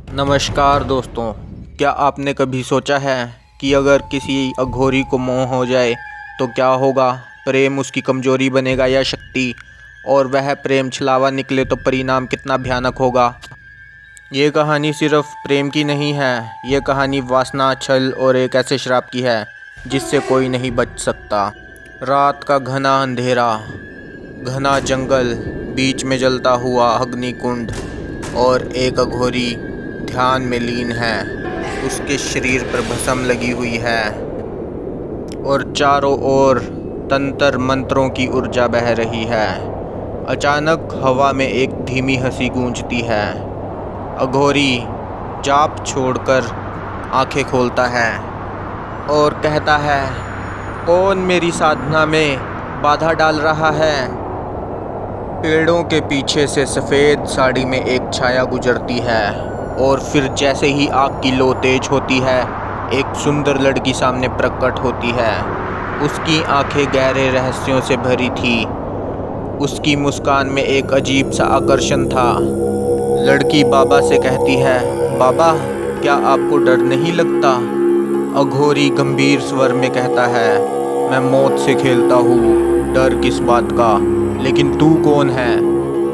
नमस्कार दोस्तों, क्या आपने कभी सोचा है कि अगर किसी अघोरी को मोह हो जाए तो क्या होगा? प्रेम उसकी कमजोरी बनेगा या शक्ति? और वह प्रेम छलावा निकले तो परिणाम कितना भयानक होगा? ये कहानी सिर्फ प्रेम की नहीं है, ये कहानी वासना, छल और एक ऐसे श्राप की है जिससे कोई नहीं बच सकता। रात का घना अंधेरा, घना जंगल, बीच में जलता हुआ अग्निकुंड और एक अघोरी ध्यान में लीन है। उसके शरीर पर भस्म लगी हुई है और चारों ओर तंत्र मंत्रों की ऊर्जा बह रही है। अचानक हवा में एक धीमी हंसी गूंजती है। अघोरी जाप छोड़कर आंखें खोलता है और कहता है, कौन मेरी साधना में बाधा डाल रहा है? पेड़ों के पीछे से सफ़ेद साड़ी में एक छाया गुजरती है और फिर जैसे ही आग की लो तेज होती है, एक सुंदर लड़की सामने प्रकट होती है। उसकी आंखें गहरे रहस्यों से भरी थी। उसकी मुस्कान में एक अजीब सा आकर्षण था। लड़की बाबा से कहती है, बाबा, क्या आपको डर नहीं लगता? अघोरी गंभीर स्वर में कहता है, मैं मौत से खेलता हूँ, डर किस बात का? लेकिन तू कौन है?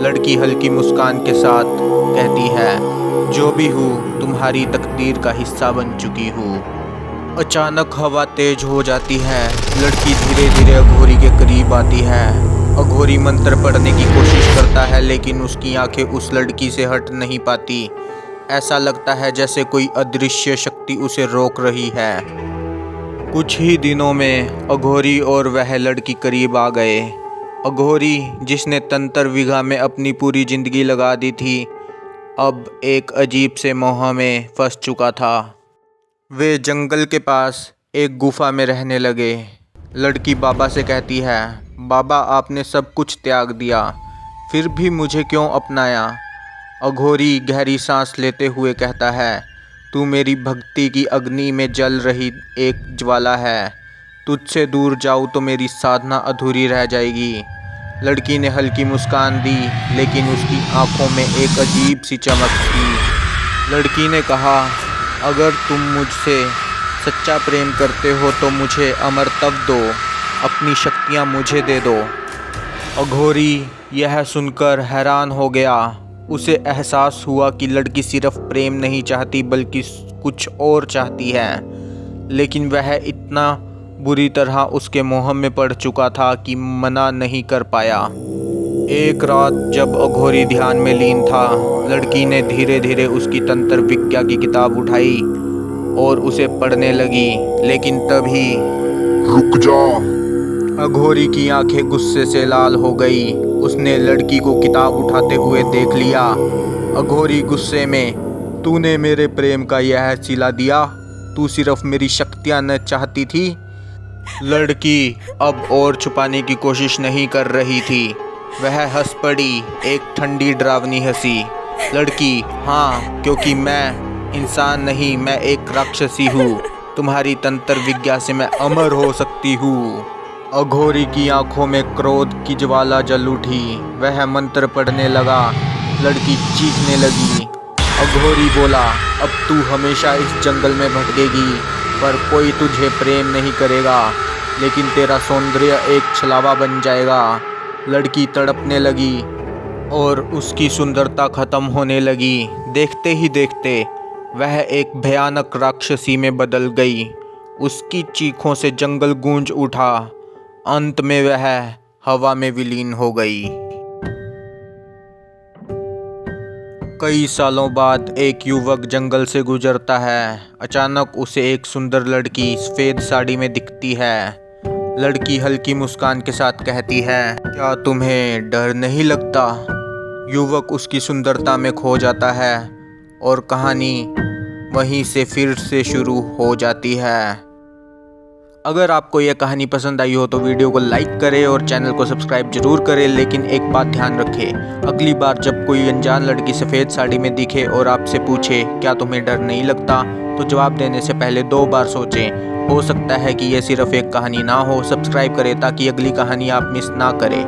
लड़की हल्की मुस्कान के साथ कहती है, जो भी हूँ, तुम्हारी तकदीर का हिस्सा बन चुकी हूँ। अचानक हवा तेज हो जाती है। लड़की धीरे धीरे अघोरी के करीब आती है। अघोरी मंत्र पढ़ने की कोशिश करता है, लेकिन उसकी आंखें उस लड़की से हट नहीं पाती। ऐसा लगता है जैसे कोई अदृश्य शक्ति उसे रोक रही है। कुछ ही दिनों में अघोरी और वह लड़की करीब आ गए। अघोरी, जिसने तंत्र विद्या में अपनी पूरी जिंदगी लगा दी थी, अब एक अजीब से मोह में फंस चुका था। वे जंगल के पास एक गुफा में रहने लगे। लड़की बाबा से कहती है, बाबा, आपने सब कुछ त्याग दिया, फिर भी मुझे क्यों अपनाया? अघोरी गहरी सांस लेते हुए कहता है, तू मेरी भक्ति की अग्नि में जल रही एक ज्वाला है। तुझसे दूर जाऊँ तो मेरी साधना अधूरी रह जाएगी। लड़की ने हल्की मुस्कान दी, लेकिन उसकी आंखों में एक अजीब सी चमक थी। लड़की ने कहा, अगर तुम मुझसे सच्चा प्रेम करते हो तो मुझे अमरत्व दो, अपनी शक्तियाँ मुझे दे दो। अघोरी यह सुनकर हैरान हो गया। उसे एहसास हुआ कि लड़की सिर्फ प्रेम नहीं चाहती बल्कि कुछ और चाहती है, लेकिन वह इतना बुरी तरह उसके मोह में पड़ चुका था कि मना नहीं कर पाया। एक रात जब अघोरी ध्यान में लीन था, लड़की ने धीरे धीरे उसकी तंत्र विद्या की किताब उठाई और उसे पढ़ने लगी, लेकिन तभी रुक जा। अघोरी की आंखें गुस्से से लाल हो गई। उसने लड़की को किताब उठाते हुए देख लिया। अघोरी गुस्से में, तूने मेरे प्रेम का यह सिला दिया? तू सिर्फ मेरी शक्तियाँ न चाहती थी? लड़की अब और छुपाने की कोशिश नहीं कर रही थी। वह हंस पड़ी, एक ठंडी डरावनी हंसी। लड़की, हाँ, क्योंकि मैं इंसान नहीं, मैं एक राक्षसी हूँ। तुम्हारी तंत्र विद्या से मैं अमर हो सकती हूँ। अघोरी की आंखों में क्रोध की ज्वाला जल उठी। वह मंत्र पढ़ने लगा। लड़की चीखने लगी। अघोरी बोला, अब तू हमेशा इस जंगल में भटकेगी, पर कोई तुझे प्रेम नहीं करेगा, लेकिन तेरा सौंदर्य एक छलावा बन जाएगा। लड़की तड़पने लगी और उसकी सुंदरता खत्म होने लगी। देखते ही देखते वह एक भयानक राक्षसी में बदल गई। उसकी चीखों से जंगल गूंज उठा। अंत में वह हवा में विलीन हो गई। कई सालों बाद एक युवक जंगल से गुजरता है। अचानक उसे एक सुंदर लड़की सफ़ेद साड़ी में दिखती है। लड़की हल्की मुस्कान के साथ कहती है, क्या तुम्हें डर नहीं लगता? युवक उसकी सुंदरता में खो जाता है और कहानी वहीं से फिर से शुरू हो जाती है। अगर आपको यह कहानी पसंद आई हो तो वीडियो को लाइक करें और चैनल को सब्सक्राइब जरूर करें, लेकिन एक बात ध्यान रखें, अगली बार जब कोई अनजान लड़की सफ़ेद साड़ी में दिखे और आपसे पूछे, क्या तुम्हें डर नहीं लगता, तो जवाब देने से पहले 2 बार सोचें। हो सकता है कि यह सिर्फ एक कहानी ना हो। सब्सक्राइब करें ताकि अगली कहानी आप मिस ना करें।